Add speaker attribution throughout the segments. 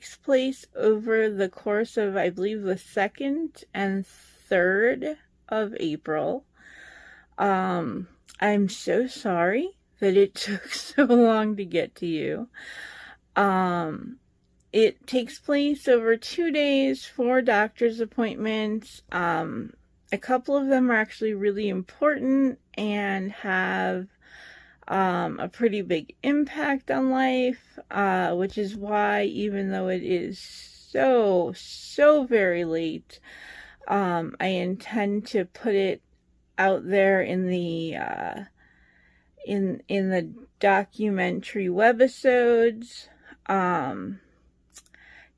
Speaker 1: takes place over the course of, I believe, the 2nd and 3rd of April. I'm so sorry that it took so long to get to you. It takes place over 2 days, 4 doctor's appointments. A couple of them are actually really important and have a pretty big impact on life, which is why, even though it is so very late, I intend to put it out there in the in the documentary webisodes.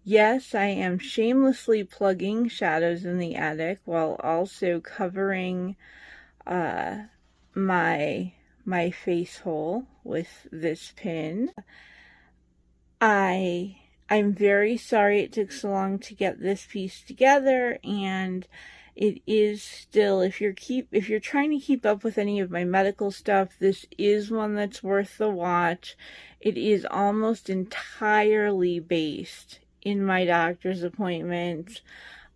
Speaker 1: Yes, I am shamelessly plugging Shadows in the Attic while also covering my face hole with this pin. I'm very sorry it took so long to get this piece together, and it is still, if you're trying to keep up with any of my medical stuff, this is one that's worth the watch. It is almost entirely based in my doctor's appointments.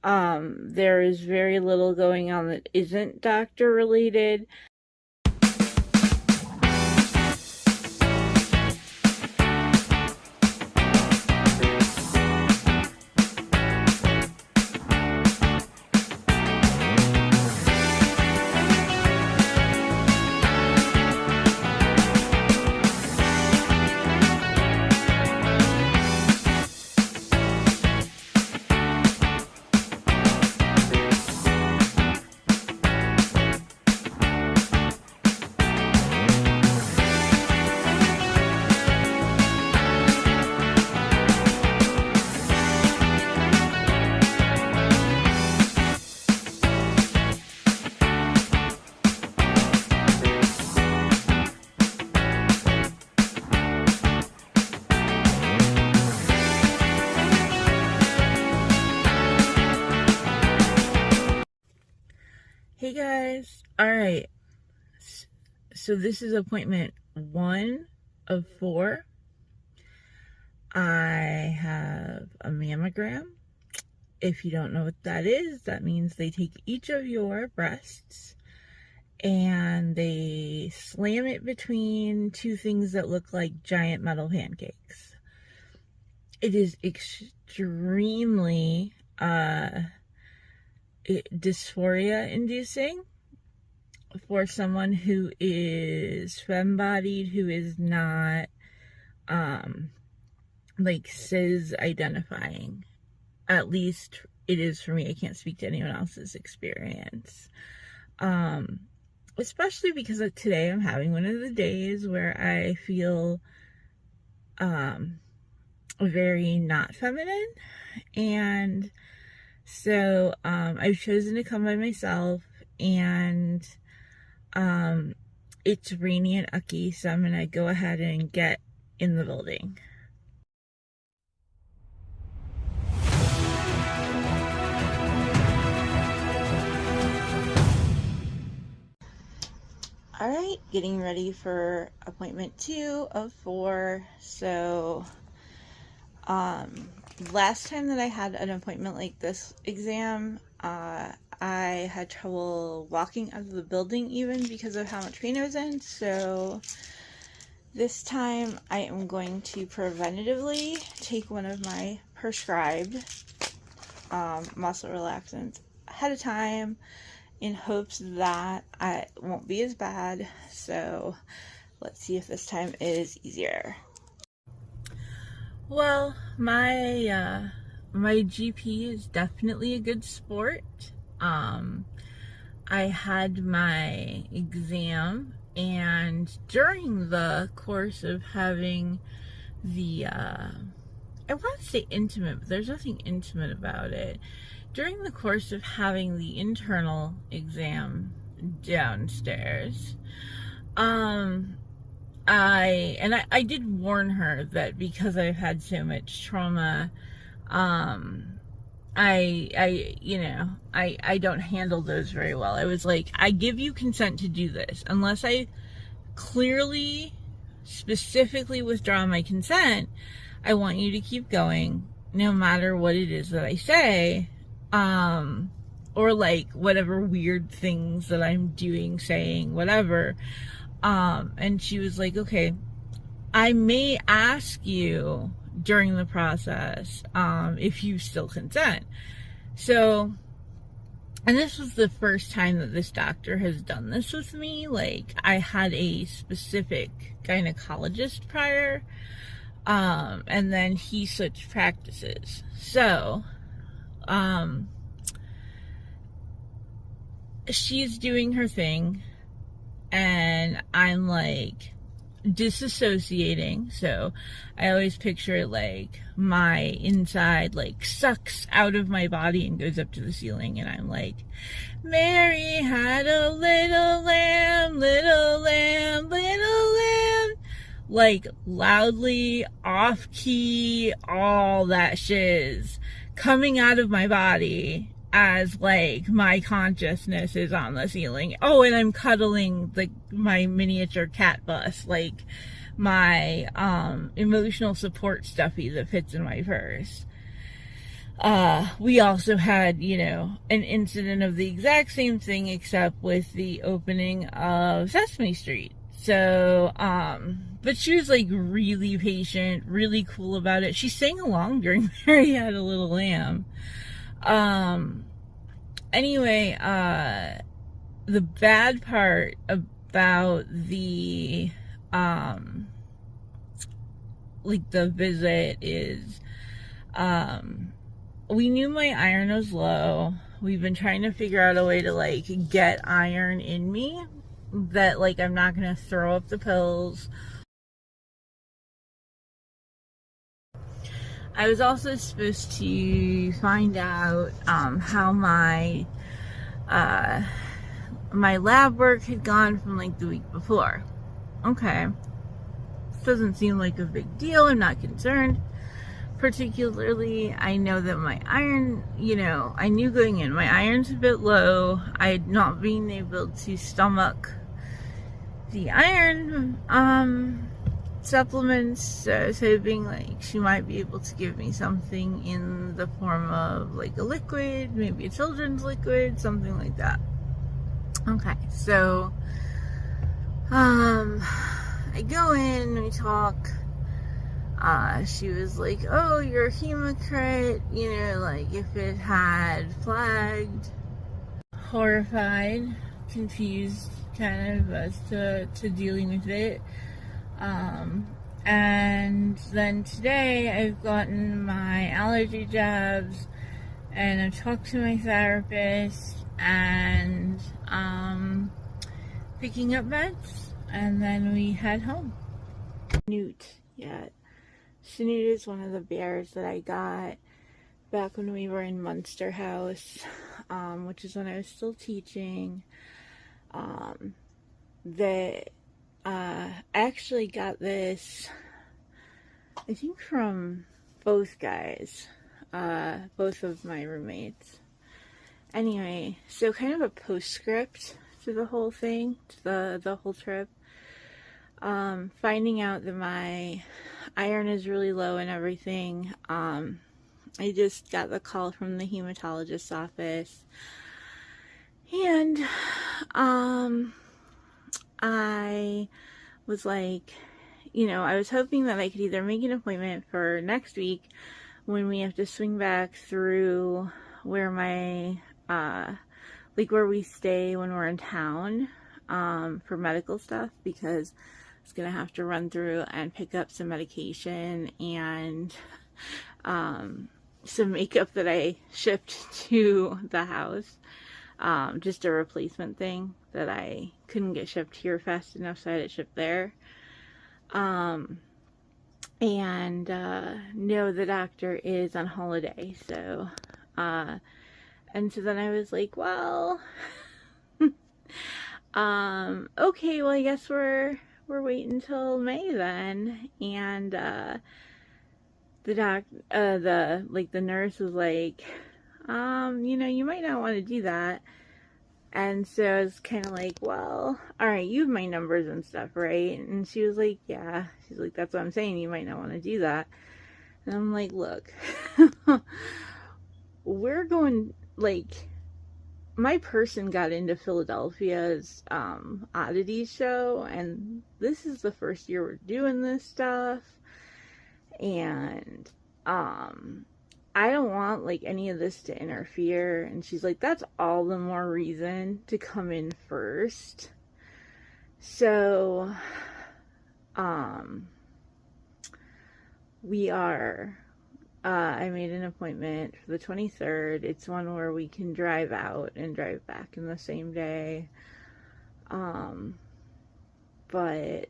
Speaker 1: There is very little going on that isn't doctor related. Hey guys, alright, so this is appointment 1 of 4. I have a mammogram. If you don't know what that is, that means they take each of your breasts and they slam it between 2 things that look like giant metal pancakes. It is extremely dysphoria inducing for someone who is femme-bodied, who is not like cis identifying. At least it is for me. I can't speak to anyone else's experience, especially because today I'm having one of the days where I feel very not feminine, and so I've chosen to come by myself, and it's rainy and ucky, so I'm gonna go ahead and get in the building. Alright, getting ready for appointment 2 of 4. So last time that I had an appointment like this exam, I had trouble walking out of the building even because of how much pain I was in. So this time I am going to preventatively take one of my prescribed muscle relaxants ahead of time in hopes that it won't be as bad. So let's see if this time is easier. Well, my GP is definitely a good sport. I had my exam, and during the course of having the, I want to say intimate, but there's nothing intimate about it. During the course of having the internal exam downstairs, I did warn her that because I've had so much trauma, I don't handle those very well. I was like, I give you consent to do this. Unless I clearly, specifically withdraw my consent, I want you to keep going. no matter what it is that I say, or like whatever weird things that I'm doing, saying, whatever. And she was like, okay, I may ask you during the process, if you still consent. So, and this was the first time that this doctor has done this with me. Like, I had a specific gynecologist prior, and then he switched practices. So, she's doing her thing, and I'm like disassociating. So I always picture like my inside like sucks out of my body and goes up to the ceiling, and I'm like, Mary had a little lamb, little lamb, little lamb, like loudly, off key, all that shiz coming out of my body as like my consciousness is on the ceiling. Oh, and I'm cuddling like my miniature cat bus, like my emotional support stuffy that fits in my purse. We also had, you know, an incident of the exact same thing, except with the opening of Sesame Street. So, but she was like really patient, really cool about it. She sang along during Mary Had a Little Lamb. Anyway, the bad part about the, like the visit is, we knew my iron was low. We've been trying to figure out a way to like get iron in me that like I'm not gonna throw up the pills. I was also supposed to find out how my my lab work had gone from like the week before. Okay, this doesn't seem like a big deal. I'm not concerned. Particularly, I know that my iron, you know, I knew going in, my iron's a bit low. I had not been able to stomach the iron supplements, so I was hoping like she might be able to give me something in the form of like a liquid, maybe a children's liquid, something like that. Okay, so I go in, we talk. She was like, oh, you're a hemocrit, you know, like if it had flagged. Horrified, confused kind of as to dealing with it. And then today I've gotten my allergy jabs, and I've talked to my therapist, and picking up meds, and then we head home. Newt yet. Snoot is one of the bears that I got back when we were in Munster House, which is when I was still teaching. I actually got this, I think, from both guys, both of my roommates. Anyway, so kind of a postscript to the whole thing, to the whole trip. Finding out that my iron is really low and everything. I just got the call from the hematologist's office, and I was like, you know, I was hoping that I could either make an appointment for next week when we have to swing back through where my like where we stay when we're in town for medical stuff, because I was gonna have to run through and pick up some medication and some makeup that I shipped to the house, just a replacement thing that I couldn't get shipped here fast enough, so I had it shipped there. And no, the doctor is on holiday, so and so then I was like, well, okay, well, I guess we're waiting until May then. And the nurse was like, you know, you might not want to do that. And so I was kind of like, well, all right, you have my numbers and stuff, right? And she was like, yeah. She's like, that's what I'm saying, you might not want to do that. And I'm like, look, we're going, like, my person got into Philadelphia's oddity show, and this is the first year we're doing this stuff, and I don't want, like, any of this to interfere. And she's like, that's all the more reason to come in first. So we are I made an appointment for the 23rd. It's one where we can drive out and drive back in the same day. But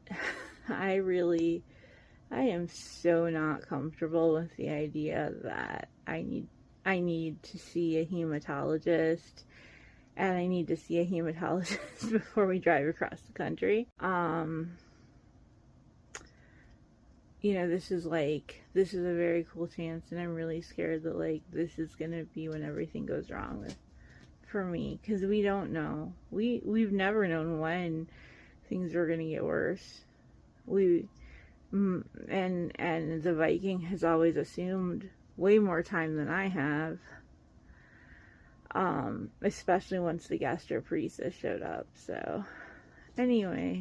Speaker 1: I am so not comfortable with the idea that I need to see a hematologist, and I need to see a hematologist before we drive across the country. You know, this is a very cool chance, and I'm really scared that, like, this is gonna be when everything goes wrong for me, because we don't know. We've never known when things are gonna get worse. And the Viking has always assumed way more time than I have. Especially once the gastroparesis showed up. So, anyway.